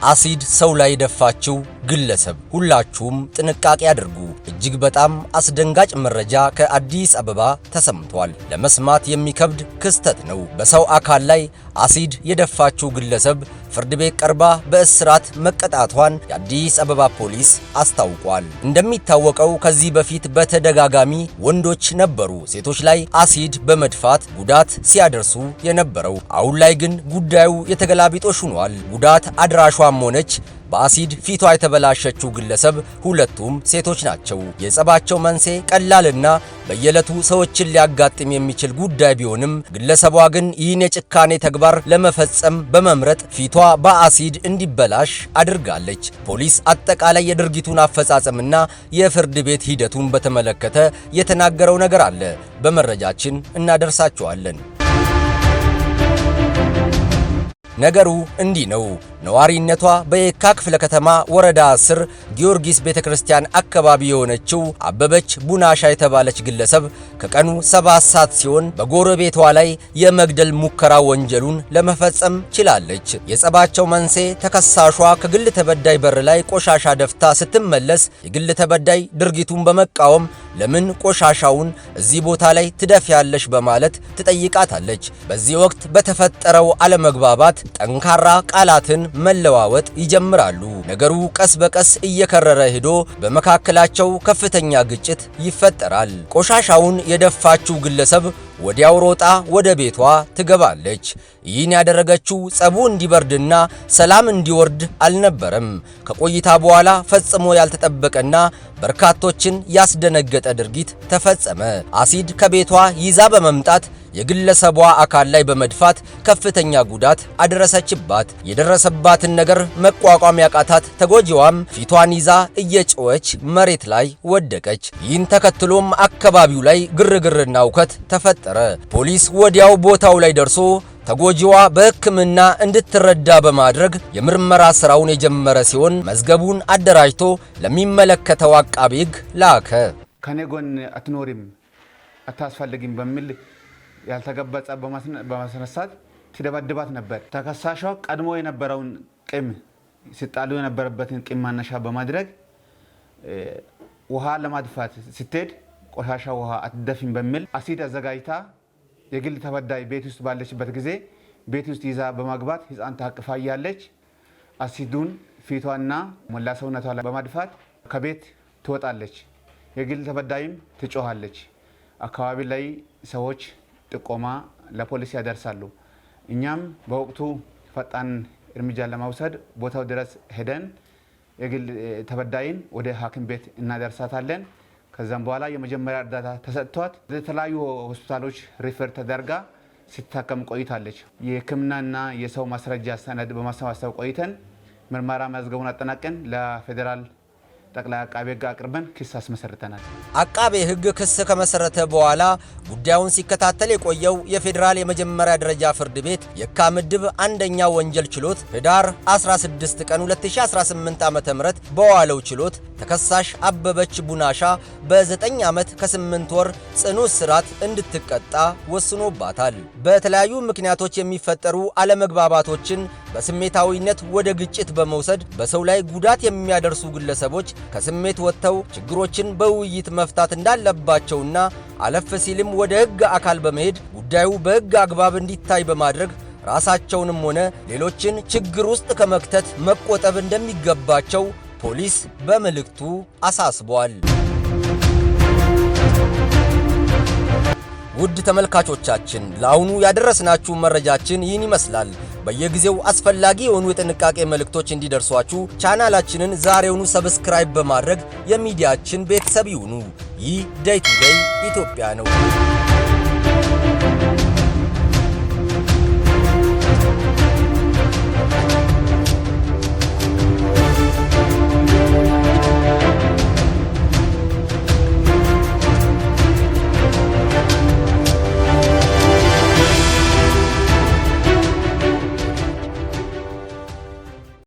አሲድ ሰው ላይ ደፋችው ግለሰብ። ሁላችሁም ጥንቃቄ አድርጉ። እጅግ በጣም አስደንጋጭ መረጃ ከአዲስ አበባ ተሰምቷል። ለመስማት የሚከብድ ክስተት ነው። በሰው አካል ላይ አሲድ የደፋችው ግለሰብ ፍርድ ቤት ቀርባ በእስራት መቀጣቷን የአዲስ አበባ ፖሊስ አስታውቋል። እንደሚታወቀው ከዚህ በፊት በተደጋጋሚ ወንዶች ነበሩ ሴቶች ላይ አሲድ በመድፋት ጉዳት ሲያደርሱ የነበረው። አሁን ላይ ግን ጉዳዩ የተገላቢጦሽ ሆኗል። ጉዳት አድራሿም ሆነች በአሲድ ፊቷ የተበላሸችው ግለሰብ ሁለቱም ሴቶች ናቸው። የጸባቸው መንስኤ ቀላልና በየዕለቱ ሰዎችን ሊያጋጥም የሚችል ጉዳይ ቢሆንም ግለሰቧ ግን ይህን የጭካኔ ተግባር ለመፈጸም በመምረጥ ፊቷ በአሲድ እንዲበላሽ አድርጋለች። ፖሊስ አጠቃላይ የድርጊቱን አፈጻጸምና የፍርድ ቤት ሂደቱን በተመለከተ የተናገረው ነገር አለ። በመረጃችን እናደርሳችኋለን። ነገሩ እንዲህ ነው። ነዋሪነቷ በየካ ክፍለ ከተማ ወረዳ 10 ጊዮርጊስ ቤተክርስቲያን አካባቢ የሆነችው አበበች ቡናሻ የተባለች ግለሰብ ከቀኑ 7 ሰዓት ሲሆን በጎረቤቷ ላይ የመግደል ሙከራ ወንጀሉን ለመፈጸም ችላለች። የጸባቸው መንስኤ ተከሳሿ ከግል ተበዳይ በር ላይ ቆሻሻ ደፍታ ስትመለስ የግል ተበዳይ ድርጊቱን በመቃወም ለምን ቆሻሻውን እዚህ ቦታ ላይ ትደፊያለሽ በማለት ትጠይቃታለች። በዚህ ወቅት በተፈጠረው አለመግባባት ጠንካራ ቃላትን መለዋወጥ ይጀምራሉ። ነገሩ ቀስ በቀስ እየከረረ ሄዶ በመካከላቸው ከፍተኛ ግጭት ይፈጠራል። ቆሻሻውን የደፋችው ግለሰብ ወዲያው ሮጣ ወደ ቤቷ ትገባለች። ይህን ያደረገችው ጸቡ እንዲበርድና ሰላም እንዲወርድ አልነበረም። ከቆይታ በኋላ ፈጽሞ ያልተጠበቀና በርካቶችን ያስደነገጠ ድርጊት ተፈጸመ። አሲድ ከቤቷ ይዛ በመምጣት የግለሰቧ አካል ላይ በመድፋት ከፍተኛ ጉዳት አደረሰችባት። የደረሰባትን ነገር መቋቋም ያቃታት ተጎጂዋም ፊቷን ይዛ እየጮኸች መሬት ላይ ወደቀች። ይህን ተከትሎም አካባቢው ላይ ግርግርና ውከት ተፈጠረ። ፖሊስ ወዲያው ቦታው ላይ ደርሶ ተጎጂዋ በሕክምና እንድትረዳ በማድረግ የምርመራ ስራውን የጀመረ ሲሆን መዝገቡን አደራጅቶ ለሚመለከተው አቃቤ ሕግ ላከ። ከኔ ጎን አትኖሪም አታስፈልጊም በሚል ያልተገባ ጸብ በማስነሳት ትደበድባት ነበር። ተከሳሿ ቀድሞ የነበረውን ቂም ሲጣሉ የነበረበትን ቂም ማነሻ በማድረግ ውሃ ለማድፋት ስትሄድ ቆሻሻ ውሃ አትደፊም በሚል አሲድ አዘጋጅታ የግል ተበዳይ ቤት ውስጥ ባለችበት ጊዜ ቤት ውስጥ ይዛ በማግባት ሕፃን ታቅፋ ያለች አሲዱን ፊቷና ሞላ ሰውነቷ ላይ በማድፋት ከቤት ትወጣለች። የግል ተበዳይም ትጮሃለች። አካባቢ ላይ ሰዎች ጥቆማ ለፖሊስ ያደርሳሉ። እኛም በወቅቱ ፈጣን እርምጃ ለመውሰድ ቦታው ድረስ ሄደን የግል ተበዳይን ወደ ሐኪም ቤት እናደርሳታለን። ከዛም በኋላ የመጀመሪያ እርዳታ ተሰጥቷት ለተለያዩ ሆስፒታሎች ሪፈር ተደርጋ ሲታከም ቆይታለች። የሕክምናና የሰው ማስረጃ ሰነድ በማሰባሰብ ቆይተን ምርመራ መዝገቡን አጠናቀን ለፌዴራል ጠቅላይ አቃቤ ሕግ አቅርበን ክስ አስመሰርተናል። አቃቤ ሕግ ክስ ከመሰረተ በኋላ ጉዳዩን ሲከታተል የቆየው የፌዴራል የመጀመሪያ ደረጃ ፍርድ ቤት የካ ምድብ አንደኛ ወንጀል ችሎት ህዳር 16 ቀን 2018 ዓ.ም በዋለው ችሎት ተከሳሽ አበበች ቡናሻ በ9 ዓመት ከ8 ወር ጽኑ እስራት እንድትቀጣ ወስኖባታል። በተለያዩ ምክንያቶች የሚፈጠሩ አለመግባባቶችን በስሜታዊነት ወደ ግጭት በመውሰድ በሰው ላይ ጉዳት የሚያደርሱ ግለሰቦች ከስሜት ወጥተው ችግሮችን በውይይት መፍታት እንዳለባቸውና አለፍ ሲልም ወደ ሕግ አካል በመሄድ ጉዳዩ በሕግ አግባብ እንዲታይ በማድረግ ራሳቸውንም ሆነ ሌሎችን ችግር ውስጥ ከመክተት መቆጠብ እንደሚገባቸው ፖሊስ በመልእክቱ አሳስቧል። ውድ ተመልካቾቻችን ለአሁኑ ያደረስናችሁ መረጃችን ይህን ይመስላል። በየጊዜው አስፈላጊ የሆኑ የጥንቃቄ መልእክቶች እንዲደርሷችሁ ቻናላችንን ዛሬውኑ ሰብስክራይብ በማድረግ የሚዲያችን ቤተሰብ ይሁኑ። ይህ ዴይ ቱ ዴይ ኢትዮጵያ ነው።